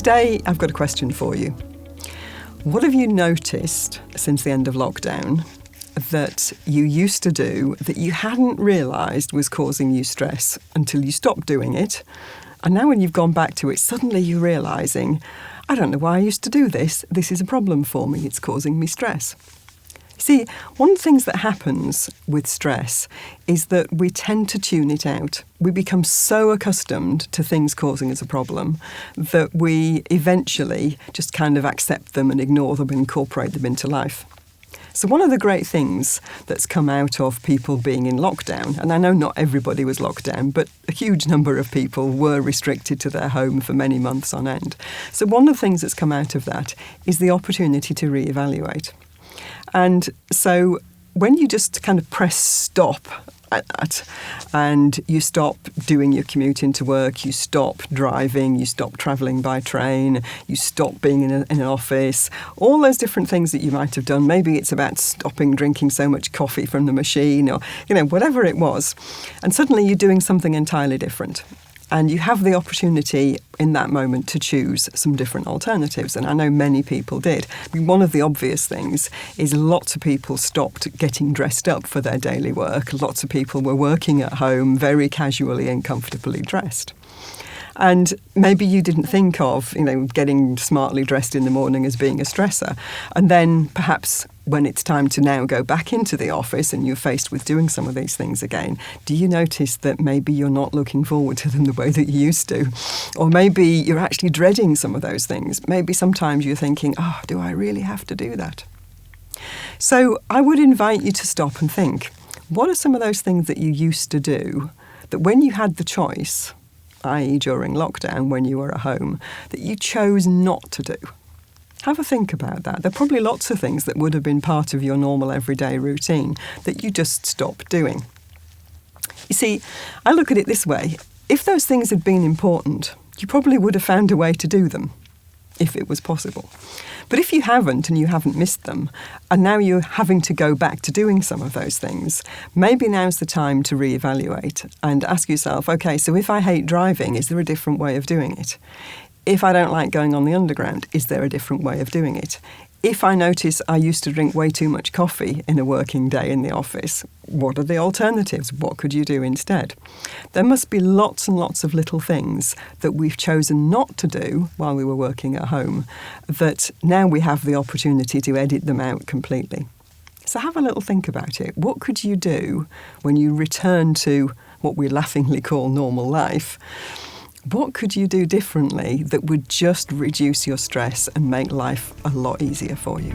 today I've got a question for you. What have you noticed since the end of lockdown that you used to do that you hadn't realised was causing you stress until you stopped doing it? And now when you've gone back to it, suddenly you're realising, I don't know why I used to do this. This is a problem for me. It's causing me stress. See, one of the things that happens with stress is that we tend to tune it out. We become so accustomed to things causing us a problem that we eventually just kind of accept them and ignore them and incorporate them into life. So one of the great things that's come out of people being in lockdown, and I know not everybody was locked down, but a huge number of people were restricted to their home for many months on end. So one of the things that's come out of that is the opportunity to reevaluate. And so when you just kind of press stop at that and you stop doing your commute into work, you stop driving, you stop travelling by train, you stop being in an office, all those different things that you might have done. Maybe it's about stopping drinking so much coffee from the machine or, whatever it was. And suddenly you're doing something entirely different. And you have the opportunity in that moment to choose some different alternatives. And I know many people did. I mean, one of the obvious things is lots of people stopped getting dressed up for their daily work. Lots of people were working at home very casually and comfortably dressed. And maybe you didn't think of, getting smartly dressed in the morning as being a stressor. And then perhaps when it's time to now go back into the office and you're faced with doing some of these things again, do you notice that maybe you're not looking forward to them the way that you used to? Or maybe you're actually dreading some of those things. Maybe sometimes you're thinking, do I really have to do that? So I would invite you to stop and think, what are some of those things that you used to do that when you had the choice, i.e. during lockdown when you were at home, that you chose not to do? Have a think about that. There are probably lots of things that would have been part of your normal everyday routine that you just stopped doing. You see, I look at it this way. If those things had been important, you probably would have found a way to do them, if it was possible. But if you haven't and you haven't missed them, and now you're having to go back to doing some of those things, maybe now's the time to reevaluate and ask yourself, okay, so if I hate driving, is there a different way of doing it? If I don't like going on the underground, is there a different way of doing it? If I notice I used to drink way too much coffee in a working day in the office, what are the alternatives? What could you do instead? There must be lots and lots of little things that we've chosen not to do while we were working at home that now we have the opportunity to edit them out completely. So have a little think about it. What could you do when you return to what we laughingly call normal life? What could you do differently that would just reduce your stress and make life a lot easier for you?